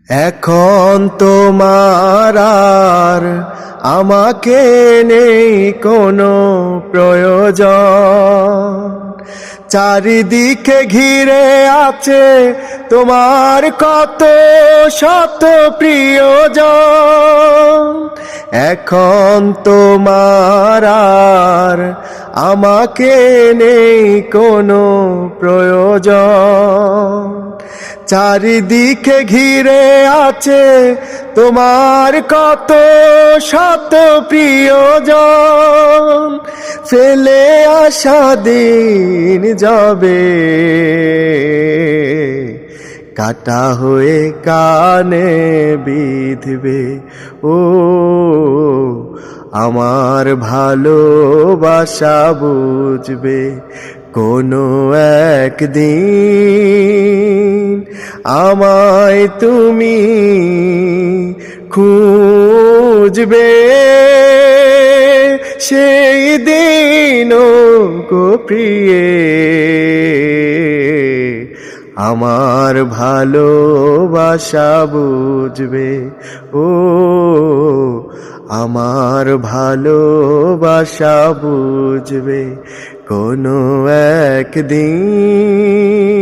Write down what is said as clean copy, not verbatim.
এখন তোমার আর আমাকে নেই কোনো প্রয়োজন, চারিদিকে ঘিরে আছে তোমার কত শত প্রিয়জন। এখন তোমার আর আমাকে নেই কোনো প্রয়োজন, চারিদিকে ঘিরে আছে তোমার কত শত প্রিয়জন। ফেলে আসা দিন যাবে, কাটা হয়ে কানে বিঁধবে। ও আমার ভালোবাসা বুঝবে কোনো একদিন, আমায় তুমি খুঁজবে। সেই দিন গো প্রিয়ে, আমার ভালোবাসা বুঝবে। ও আমার ভালোবাসা বুঝবে কোনো একদিন।